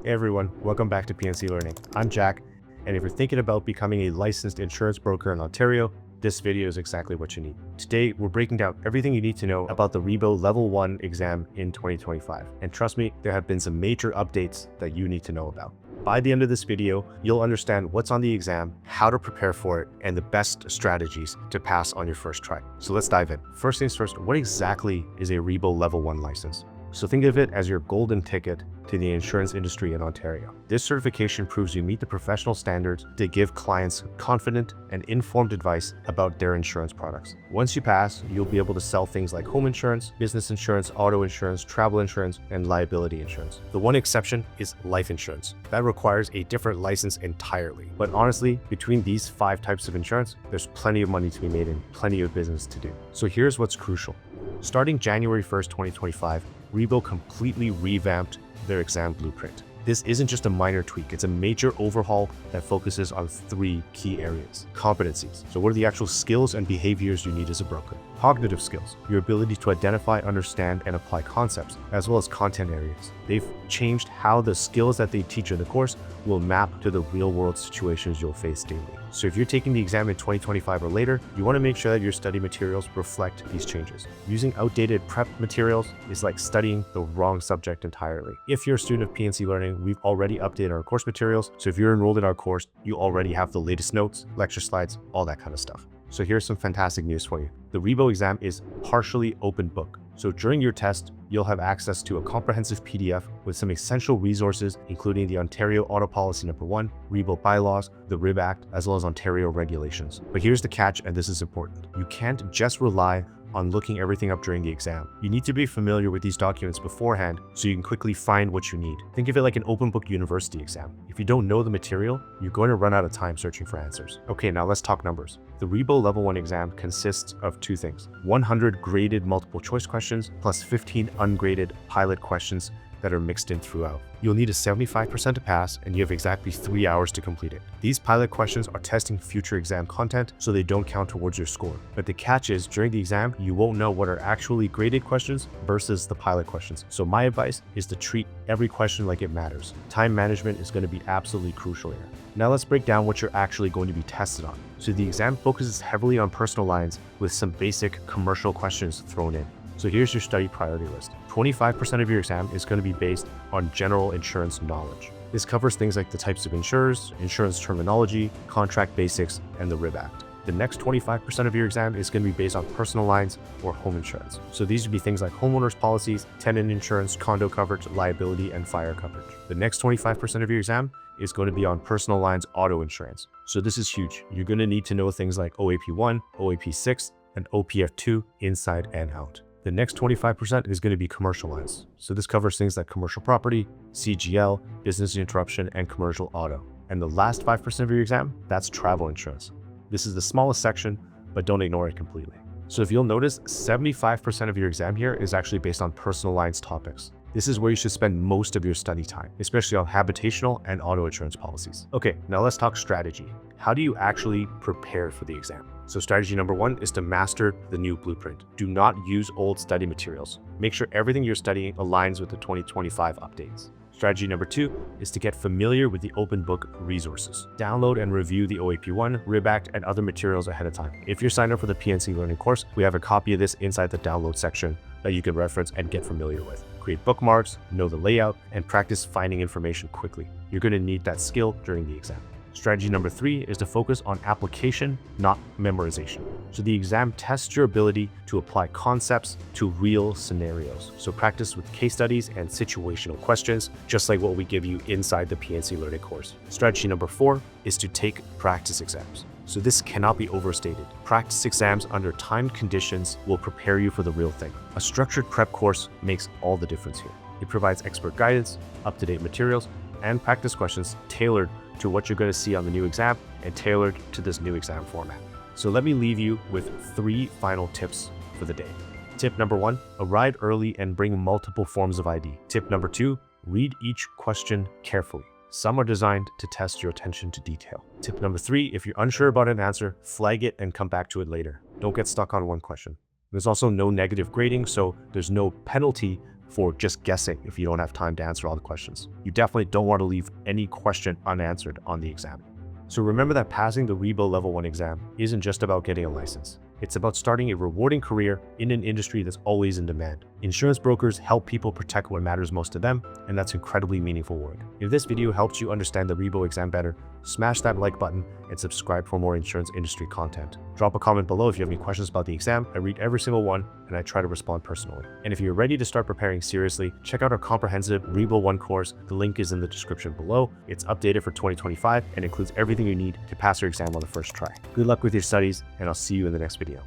Hey everyone, welcome back to PNC Learning. I'm Jack, and if you're thinking about becoming a licensed insurance broker in Ontario, this video is exactly what you need. Today, we're breaking down everything you need to know about the RIBO Level 1 exam in 2025. And trust me, there have been some major updates that you need to know about. By the end of this video, you'll understand what's on the exam, how to prepare for it, and the best strategies to pass on your first try. So let's dive in. First things first, what exactly is a RIBO Level 1 license? So think of it as your golden ticket to the insurance industry in Ontario. This certification proves you meet the professional standards to give clients confident and informed advice about their insurance products. Once you pass, you'll be able to sell things like home insurance, business insurance, auto insurance, travel insurance, and liability insurance. The one exception is life insurance. That requires a different license entirely. But honestly, between these 5 types of insurance, there's plenty of money to be made and plenty of business to do. So here's what's crucial. Starting January 1st, 2025, RIBO completely revamped their exam blueprint. This isn't just a minor tweak, it's a major overhaul that focuses on 3 key areas. Competencies. So what are the actual skills and behaviors you need as a broker? Cognitive skills, your ability to identify, understand, and apply concepts, as well as content areas. They've changed how the skills that they teach in the course will map to the real-world situations you'll face daily. So if you're taking the exam in 2025 or later, you want to make sure that your study materials reflect these changes. Using outdated prep materials is like studying the wrong subject entirely. If you're a student of PNC Learning, we've already updated our course materials. So if you're enrolled in our course, you already have the latest notes, lecture slides, all that kind of stuff. So here's some fantastic news for you. The RIBO exam is partially open book. So during your test, you'll have access to a comprehensive PDF with some essential resources, including the Ontario Auto Policy Number 1, RIBO bylaws, the RIB Act, as well as Ontario regulations. But here's the catch, and this is important. You can't just rely on looking everything up during the exam. You need to be familiar with these documents beforehand so you can quickly find what you need. Think of it like an open book university exam. If you don't know the material, you're going to run out of time searching for answers. Okay, now let's talk numbers. The RIBO Level 1 exam consists of 2 things. 100 graded multiple choice questions plus 15 ungraded pilot questions that are mixed in throughout. You'll need a 75% to pass, and you have exactly 3 hours to complete it. These pilot questions are testing future exam content, so they don't count towards your score. But the catch is, during the exam, you won't know what are actually graded questions versus the pilot questions. So my advice is to treat every question like it matters. Time management is going to be absolutely crucial here. Now let's break down what you're actually going to be tested on. So the exam focuses heavily on personal lines with some basic commercial questions thrown in. So here's your study priority list. 25% of your exam is going to be based on general insurance knowledge. This covers things like the types of insurers, insurance terminology, contract basics, and the RIB Act. The next 25% of your exam is going to be based on personal lines or home insurance. So these would be things like homeowners policies, tenant insurance, condo coverage, liability, and fire coverage. The next 25% of your exam is going to be on personal lines auto insurance. So this is huge. You're going to need to know things like OAP1, OAP6, and OPF2 inside and out. The next 25% is going to be commercial lines. So this covers things like commercial property, CGL, business interruption, and commercial auto. And the last 5% of your exam, that's travel insurance. This is the smallest section, but don't ignore it completely. So if you'll notice, 75% of your exam here is actually based on personal lines topics. This is where you should spend most of your study time, especially on habitational and auto insurance policies. Okay, now let's talk strategy. How do you actually prepare for the exam? So strategy number 1 is to master the new blueprint. Do not use old study materials. Make sure everything you're studying aligns with the 2025 updates. Strategy number 2 is to get familiar with the open book resources. Download and review the OAP1, RIB Act, and other materials ahead of time. If you're signed up for the PNC Learning course, we have a copy of this inside the download section that you can reference and get familiar with. Create bookmarks, know the layout, and practice finding information quickly. You're going to need that skill during the exam. Strategy number 3 is to focus on application, not memorization. So the exam tests your ability to apply concepts to real scenarios. So practice with case studies and situational questions, just like what we give you inside the PNC Learning course. Strategy number 4 is to take practice exams. So this cannot be overstated. Practice exams under timed conditions will prepare you for the real thing. A structured prep course makes all the difference here. It provides expert guidance, up-to-date materials, and practice questions tailored to what you're going to see on the new exam and tailored to this new exam format. So let me leave you with 3 final tips for the day. Tip number 1, arrive early and bring multiple forms of ID. Tip number 2, read each question carefully. Some are designed to test your attention to detail. Tip number 3, if you're unsure about an answer, flag it and come back to it later. Don't get stuck on one question. There's also no negative grading, so there's no penalty for just guessing if you don't have time to answer all the questions. You definitely don't want to leave any question unanswered on the exam. So remember that passing the RIBO Level 1 exam isn't just about getting a license. It's about starting a rewarding career in an industry that's always in demand. Insurance brokers help people protect what matters most to them, and that's incredibly meaningful work. If this video helps you understand the RIBO exam better, smash that like button and subscribe for more insurance industry content. Drop a comment below if you have any questions about the exam. I read every single one and I try to respond personally. And if you're ready to start preparing seriously, check out our comprehensive RIBO 1 course. The link is in the description below. It's updated for 2025 and includes everything you need to pass your exam on the first try. Good luck with your studies, and I'll see you in the next video.